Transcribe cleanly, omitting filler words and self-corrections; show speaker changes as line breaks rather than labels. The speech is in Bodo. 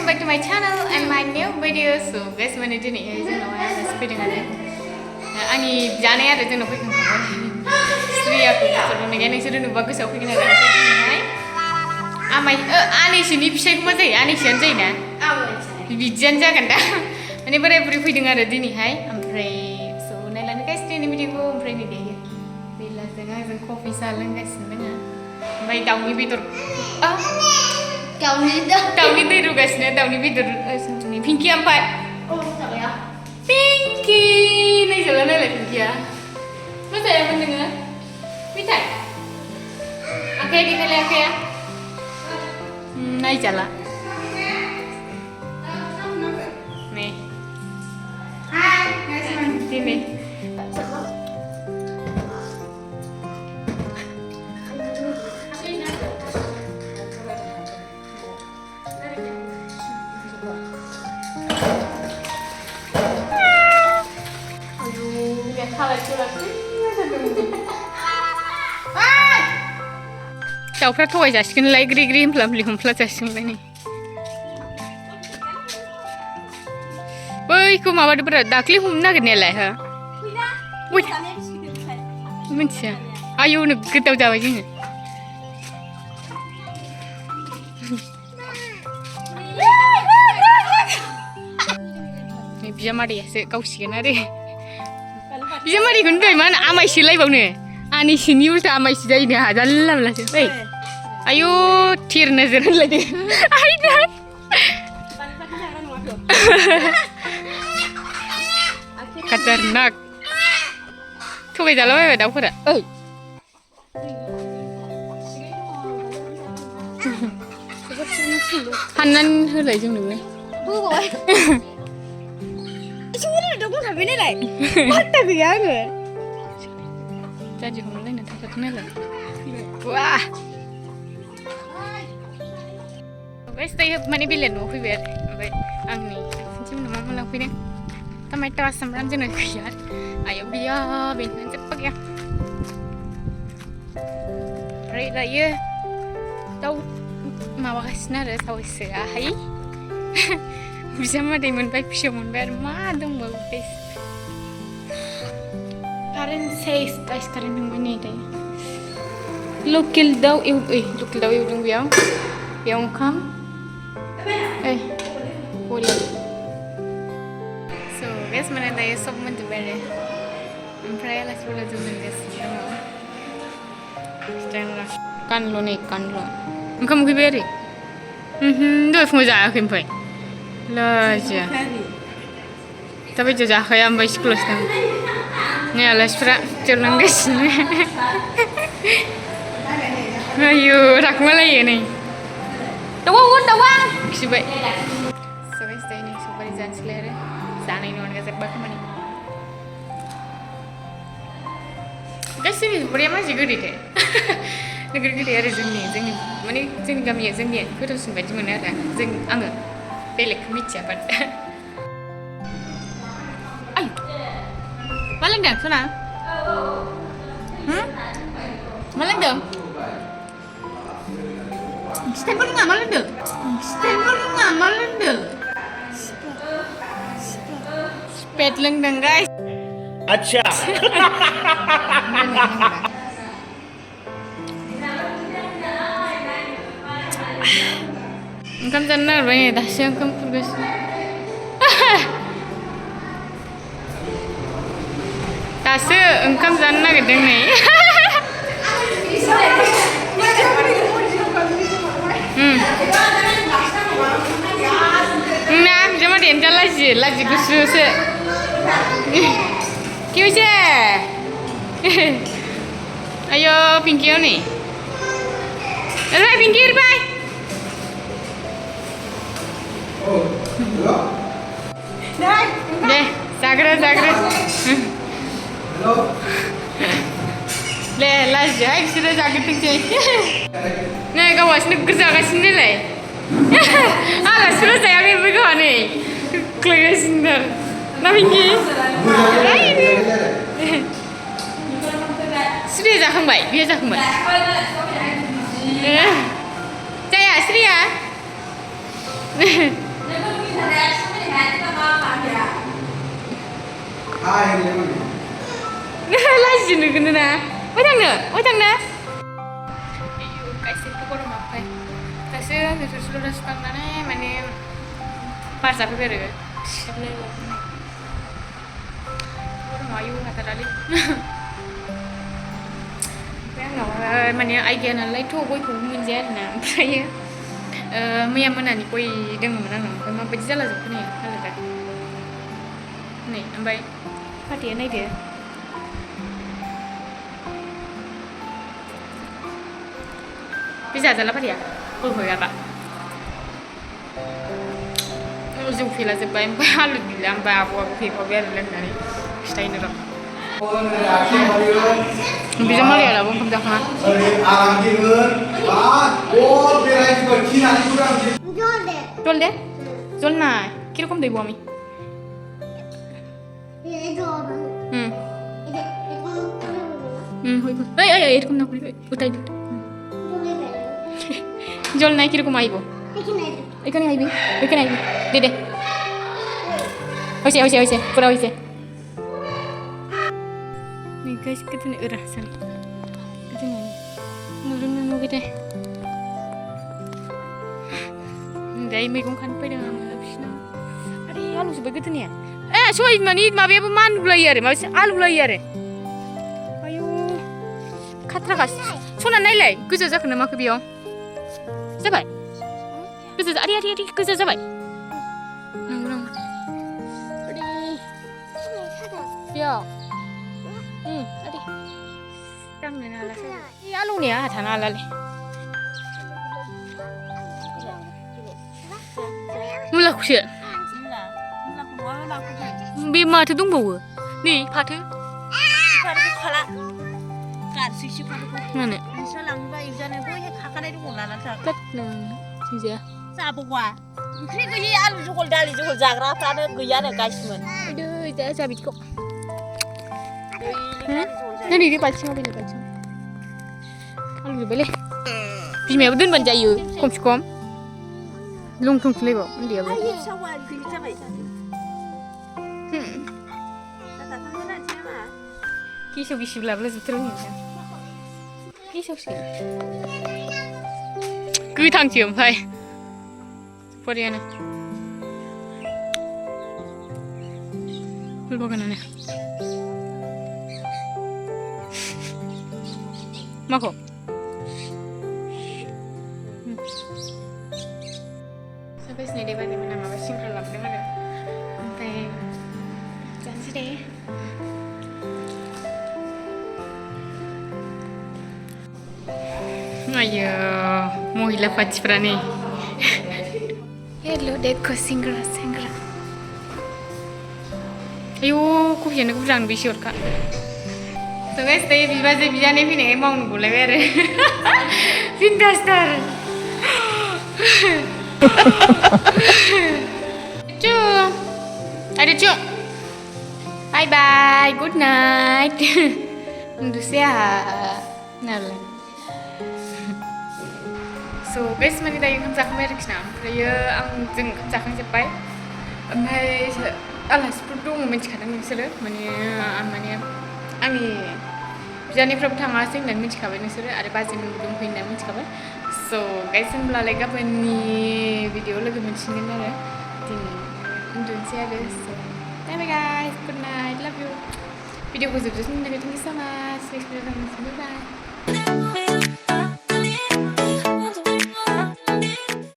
back to my channel and my new video. So guys, mana dia ni? Saya nak ada speeding ada. Ani jana ada tu nak pergi kan? Sri aku kalau nak ni sudah nak bagus aku pergi nak. Amai, ani sini bisa aku macam ani siapa je na? Bijan je kan dah. Ani berai pergi dengar ada ni hai. Ampray. So nailan guys ni video ko ampray ni dia. Bila tengah zeng kopi salang guys tengah. Mai tahu ni bitur. Tahu ni tu guys ni tahu ni bitur. Ni Pinky ampai.
Oh, tak ya.
Pinky, ni jalan ni Pinky ya. Masa yang mendengar? Bitai. Oke, di kali oke ya. Naik jalan. Nih.
Hai, guys,
Sini. दाउफ्रा थगायजासिगोनलाय ग्रि ग्रि होमफ्ला जासिगोनलाय नै बैखौ माबादोब्रा दाख्लि हमनो नागिरनायालाय हो मिथिया आयौ गोदाव जाबाय जोङो नै बिजामादैयासो गावसिगोन आरो बिजामादैखौनो दहाय मा होनो आमायसो लायबावनो आनिसिनि उल्था आमायसो जायो आंहा जानला मोनलासो ओइ आयौ थिर नोजोर होनलायदो आयदा खतरनाक थगायजालाबायबाय दाउफोरा ओइ हाननानै होलाय जोंनोबो माथा गैया आङो जादि हमलायनो थाखाय नालाय wah guys tadi mana bilen mau pergi ber baik angni macam mana mau lakuin tomato samran jenak kiat ayo biar bilen cepat ya right lah ya tahu mau kasih nara tahu sehai bisa mah dimun baik bisa mun ber mah dong bagus guys karen says guys karen yang mana deh Lokil daw yung biyang kam wala so guys mana tayo sob man dibere ampray alas wala duman guys kanlo engkau mungkin beri dua semua jah kimpai lah aja tapi jah kaya ambil sekolah sekarang ni alas pernah jalan guys ayo rak malay ni tawang sibay so guys tayo ni super jan sila sana inuan kasi bakit mani guys ini beri apa sih gede deh negeri gede ada zengni mani zeng kami ya zengni kita sudah cuma ada zeng angga pelek mica pada ayo malang dah sana malang dah Stempel nggak malah deh. Spet lengdeng guys.
Acha.
Engkau jangan banyak dah siang kamu guys. Tase engkau jangan gedeng nih. Nah, cuma dia jalan lagi gusu se. Kiuce. Ayo Pinky ni. Ayo Pinky bye. Deh, sagra. Hello. Le, las jai sudah sakit tu. Nih kau masih nak kerja kat sini le. Alah sudah saya ambil berkau ni. Keluar sini. Pinky. Sri जाखांबाय बियो जाखांबाय जाया Sri ya लाजि नुगोन ना मा थांनो गाइसखौ गरम हाबबाय दासो आङो थोरसि लथा सुखांनानै माने बार जाफैबाय आरो सिबनाय गरमा आयु हाथारालै ओमफ्राय आंनाव माने आइ गैया नालायथ' गयखौबो मोनजाया आरोना ओमफ्रायो मैया मोनानि गय दङमोन आंनाव ओमफ्राय माबायदि जालाजोबखो नै हालोदा नै ओमफ्राय फाथैया नायदो बे जाजाला फाथैया गय गयाबा जौ फेला जोब्बाय ओमफ्राय आलु गैला ओमफ्राय आब'आबो फेफाबाय आरो लोंनानै खिथायनो र' बेजों मालाया दाबो ओंखाम जाखाङा जल दे जल ना किरकम दै बमी এরকম না করি ওটাই জল নাই কিরকম আইব এখানে আইবি দে দে হয়েছে পুরা হয়েছে guys kita ni urah sal kita ni nurun kita dari megung kan paidwng habisna are alu sebagai kita ni soy mani mabe man bulai are mabe alu bulai are ayo khatra kas sona nailai gojo jakona mako biyaw जाबाय गोजा आरि गोजा जाबाय नंगौ आरि बियाव आरि दांनो नाला इ आलौनाया आहा थानो हालालै मुलाखौसो बे माथो दंबावो नै फाथो
खाला गारसैसो फाथोखौ
मानो
नोंस्रा लांबा एवजानो बै खाखानाय दङ लाना थां
जाया
जाबावा ओंख्रि गैयै आलु जहल दालि जहल जाग्राफ्रानो गैयानो गासिमोन
जाया जा बिदिखौ नै बाल्थिङाव बेले बाल्थिङाव आलु जोब्बायलै बिमायाबो दोनबानो जायो खमसे खम लंथंसोलायबाव उन्दैयाबो गेसाव गिसिब लाबोजोबथारबाय नोंथां गेसावसो गोथांसो ओमफ्राय फरियानो फुल बागानानो माखौ साफायसिनि देबानि मोना माबा सिंग्रा लाबोदों आरो ओमफ्राय जानोसै दे ayo महिला पार्टिफ्रा नै हेलो देखो सिंग्रा आयौ कफियानो गुरां बेसे हरखा थ' गाइस दायो बिबाजै बिजानै फैनायखाय मावनो गलायबाय आरो बिन्दासथार Aduh, bye bye, good night. Uन्दुसै आहा नालाय so guys माने दायो ओंखाम जाखांबाय आरोखि ना ओमफ्रायो जों ओंखाम जाखांजोब्बाय ओमफ्राय आलासिफोर दङ मिथिखादों नोंसोरो माने आंनि बिजानैफ्राबो थाङासै होननानै मिथिखाबाय नोंसोरो आरो बाजैमोनबो दंफैयो होननानै मिथिखाबाय so guys होनब्लालाय गाबोननि भिडिअ लोगो मोनसिगोन आरो दिनै उन्दुनोसै आरो so bye bye guys, good night, love you. भिडिअखौ जोबजासिम नायनायनि थाखाय thank you so much. Next video, bye bye.